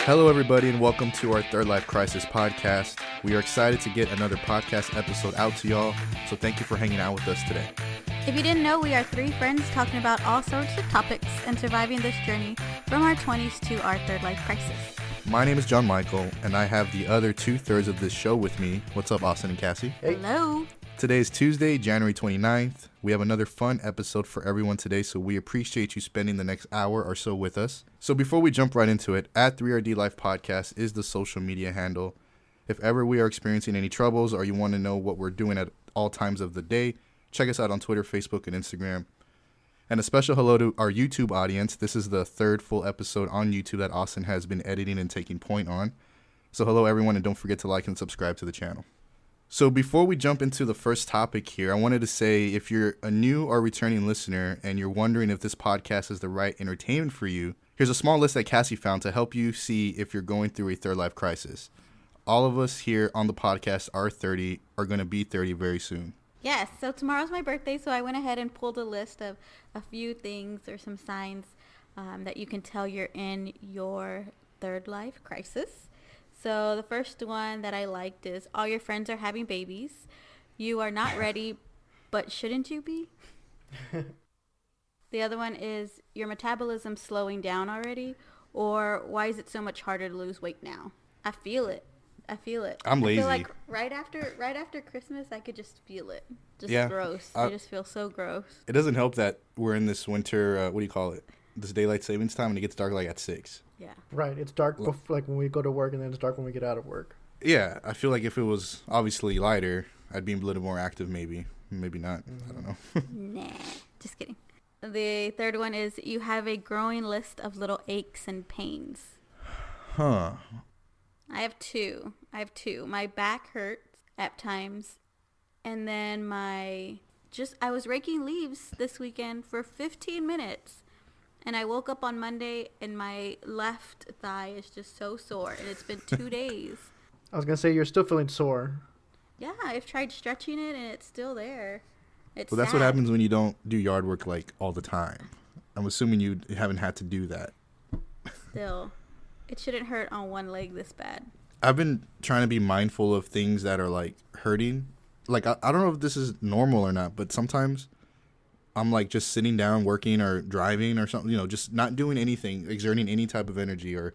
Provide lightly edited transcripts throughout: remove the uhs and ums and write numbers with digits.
Hello, everybody, and welcome to our Third Life Crisis podcast. We are excited to get another podcast episode out to y'all, so thank you for hanging out with us today. If you didn't know, we are three friends talking about all sorts of topics and surviving this journey from our 20s to our third life crisis. My name is John Michael, and I have the other 2/3 of this show with me. What's up, Austin and Cassie? Hey. Hello. Today is Tuesday, January 29th. We have another fun episode for everyone today, so we appreciate you spending the next hour or so with us. So before we jump right into it, at 3RD Life Podcast is the social media handle. If ever we are experiencing any troubles or you want to know what we're doing at all times of the day, check us out on Twitter, Facebook, and Instagram. And a special hello to our YouTube audience. This is the third full episode on YouTube that Austin has been editing and taking point on. So hello, everyone, and don't forget to like and subscribe to the channel. So before we jump into the first topic here, I wanted to say if you're a new or returning listener and you're wondering if this podcast is the right entertainment for you, here's a small list that Cassie found to help you see if you're going through a third life crisis. All of us here on the podcast are going to be 30 very soon. Yes, so tomorrow's my birthday, so I went ahead and pulled a list of a few things or some signs that you can tell you're in your third life crisis. So the first one that I liked is all your friends are having babies. You are not ready, but shouldn't you be? The other one is your metabolism slowing down already, or why is it so much harder to lose weight now? I feel it. I'm lazy. I feel like right after Christmas, I could just feel it. Just gross. I just feel so gross. It doesn't help that we're in this winter, this daylight savings time, and it gets dark like at 6. Yeah. Right. It's dark like when we go to work, and then it's dark when we get out of work. Yeah, I feel like if it was obviously lighter, I'd be a little more active maybe. Maybe not. I don't know. Nah, just kidding. The third one is you have a growing list of little aches and pains. Huh. I have two. My back hurts at times. And then I was raking leaves this weekend for 15 minutes. And I woke up on Monday and my left thigh is just so sore. And it's been 2 days. I was going to say, you're still feeling sore. Yeah, I've tried stretching it and it's still there. It's Well, that's sad. what happens when you don't do yard work like all the time. I'm assuming you haven't had to do that. Still, it shouldn't hurt on one leg this bad. I've been trying to be mindful of things that are like hurting. Like, I don't know if this is normal or not, but sometimes I'm like just sitting down working or driving or something, just not doing anything, exerting any type of energy or,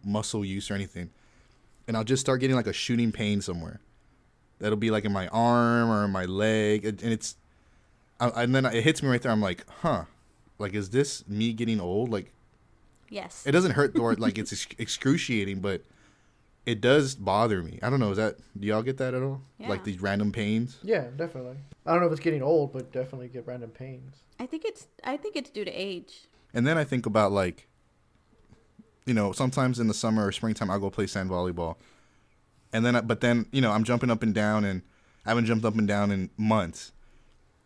muscle use or anything. And I'll just start getting like a shooting pain somewhere. That'll be like in my arm or in my leg. And then it hits me right there. I'm like, like, is this me getting old? Like, Yes. it doesn't hurt or like it's excruciating, but it does bother me. I don't know. Do y'all get that at all? Yeah. Like these random pains? Yeah, definitely. I don't know if it's getting old, but definitely get random pains. I think it's due to age. And then I think about like, sometimes in the summer or springtime, I'll go play sand volleyball. And then, I'm jumping up and down, and I haven't jumped up and down in months.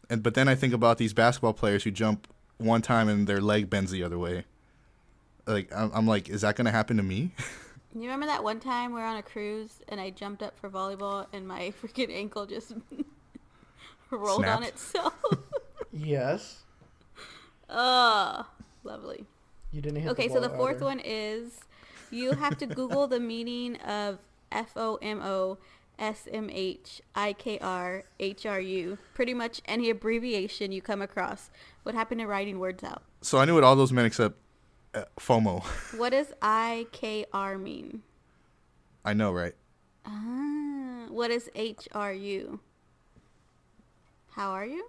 But then I think about these basketball players who jump one time and their leg bends the other way. Like, I'm like, is that going to happen to me? You remember that one time we were on a cruise and I jumped up for volleyball and my freaking ankle just rolled on Snapped. itself? Yes. Oh, lovely. You didn't hit Okay, the so the ball fourth either. one is you have to Google the meaning of FOMOSMHIKRHRU. Pretty much any abbreviation you come across. What happened to writing words out? So I knew what all those meant except FOMO. What does IKR mean? I know, right? What is HRU? How are you?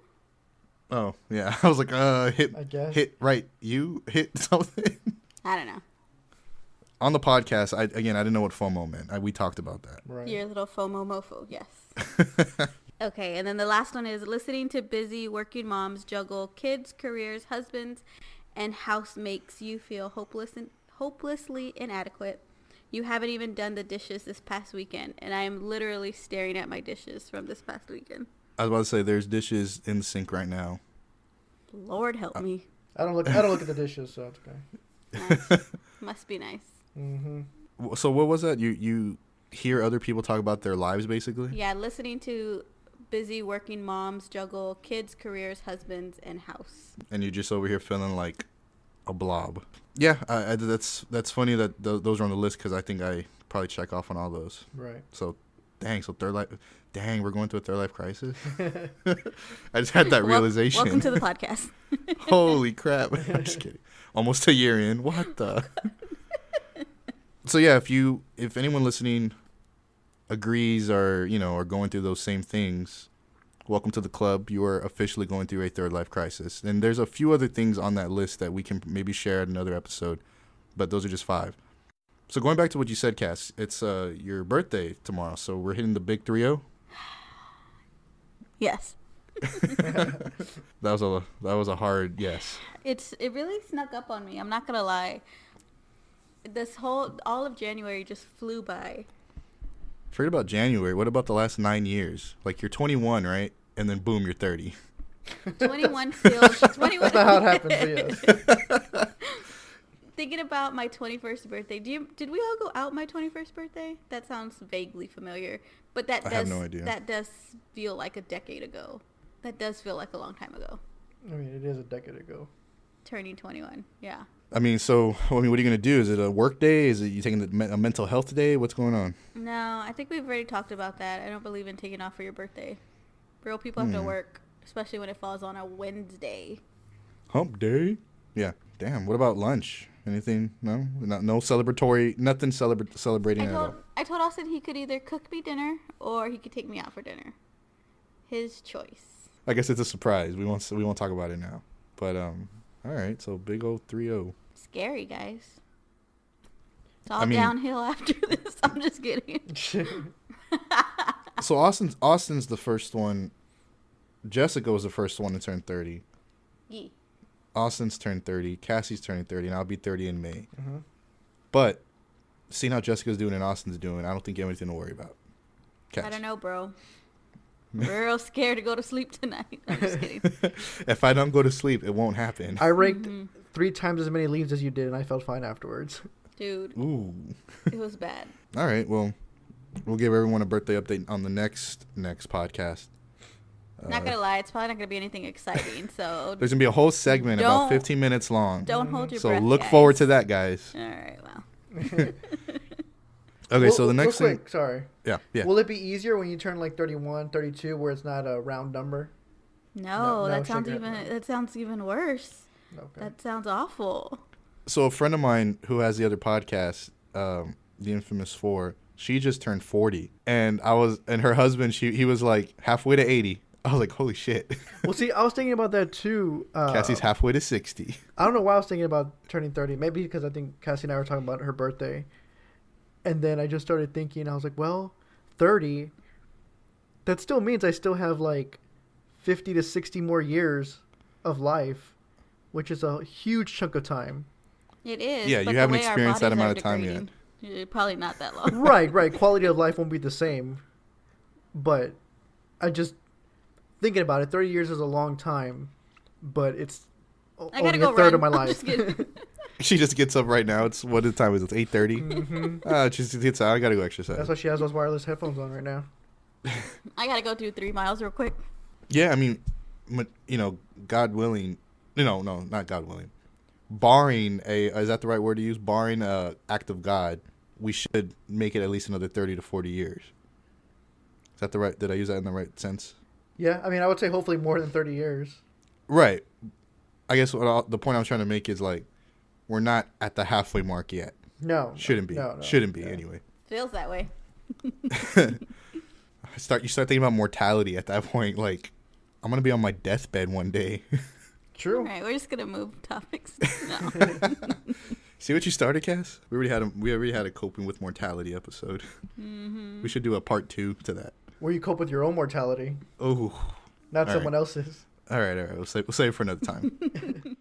Oh, yeah. I was like, I guess. hit something. I don't know. On the podcast, I didn't know what FOMO meant. We talked about that. Right. You're a little FOMO mofo, yes. Okay, and then the last one is listening to busy working moms juggle kids, careers, husbands, and house makes you feel hopelessly inadequate. You haven't even done the dishes this past weekend, and I am literally staring at my dishes from this past weekend. I was about to say, there's dishes in the sink right now. Lord help me. I don't look at the dishes, so it's okay. Nice. Must be nice. Mm-hmm. So what was that? You hear other people talk about their lives, basically? Yeah, listening to busy working moms juggle kids, careers, husbands, and house. And you're just over here feeling like a blob. Yeah, that's funny that those are on the list because I think I probably check off on all those. Right. So, we're going through a third life crisis. I just had that realization. Welcome to the podcast. Holy crap! I'm just kidding. Almost a year in. What the? So yeah, if anyone listening agrees or are going through those same things, welcome to the club. You are officially going through a third life crisis. And there's a few other things on that list that we can maybe share at another episode, but those are just 5. So going back to what you said, Cass, it's your birthday tomorrow, so we're hitting the big 3-0. Yes. That was a hard yes. It really snuck up on me. I'm not gonna lie. All of January just flew by. Forget about January. What about the last 9 years? Like you're 21, right? And then boom, you're 30. 21 feels 21. That's not how it happens. But yes. Thinking about my 21st birthday. Did we all go out my 21st birthday? That sounds vaguely familiar, but I have no idea. That does feel like a decade ago. That does feel like a long time ago. I mean, it is a decade ago. Turning 21. Yeah. I mean, what are you going to do? Is it a work day? Is it you taking a mental health day? What's going on? No, I think we've already talked about that. I don't believe in taking off for your birthday. Real people have to work, especially when it falls on a Wednesday. Hump day? Yeah. Damn. What about lunch? Anything? No? No celebratory, nothing celebrating at all? I told Austin he could either cook me dinner or he could take me out for dinner. His choice. I guess it's a surprise. We won't talk about it now. But, all right. So, big old 3-0. Scary, guys. It's all downhill after this. I'm just kidding. So, Austin's the first one. Jessica was the first one to turn 30. Yeah. Austin's turned 30. Cassie's turning 30, and I'll be 30 in May. Mm-hmm. But seeing how Jessica's doing and Austin's doing, I don't think you have anything to worry about. Cass. I don't know, bro. Real scared to go to sleep tonight. I'm just kidding. If I don't go to sleep, it won't happen. I raked 3 times as many leaves as you did, and I felt fine afterwards. Dude. Ooh. It was bad. All right. Well, we'll give everyone a birthday update on the next podcast. Not gonna lie, it's probably not gonna be anything exciting. So there's gonna be a whole segment about 15 minutes long. Don't hold your breath. So look guys. forward to that, guys. All right. Well. Okay. So the next thing. Quick, sorry. Yeah. Will it be easier when you turn like 31, 32, where it's not a round number? No, that sounds even worse. Okay. That sounds awful. So a friend of mine who has the other podcast, the Infamous 4, she just turned 40, and her husband, he was like halfway to 80. I was like, holy shit. Well, see, I was thinking about that too. Cassie's halfway to 60. I don't know why I was thinking about turning 30. Maybe because I think Cassie and I were talking about her birthday. And then I just started thinking, I was like, well, 30, that still means I still have like 50 to 60 more years of life, which is a huge chunk of time. It is. Yeah, you haven't experienced that amount of time yet. Probably not that long. Right. Quality of life won't be the same. But thinking about it, 30 years is a long time, but it's only a third of my life. She just gets up right now. What the time is it? 8:30? Mm-hmm. She just gets out. I got to go exercise. That's why she has those wireless headphones on right now. I got to go do 3 miles real quick. Yeah, I mean, God willing. No, not God willing. Barring is that the right word to use? Barring a act of God, we should make it at least another 30 to 40 years. Is that did I use that in the right sense? Yeah, I mean, I would say hopefully more than 30 years. Right. I guess the point I'm trying to make is like, we're not at the halfway mark yet. No. Shouldn't be. No, Shouldn't be no. anyway. Feels that way. You start thinking about mortality at that point. Like, I'm going to be on my deathbed one day. True. All right, we're just going to move topics. No. See what you started, Cass? We already had a coping with mortality episode. Mm-hmm. We should do a part 2 to that. Where you cope with your own mortality. Oh. Not All someone right. else's. All right. We'll save it for another time.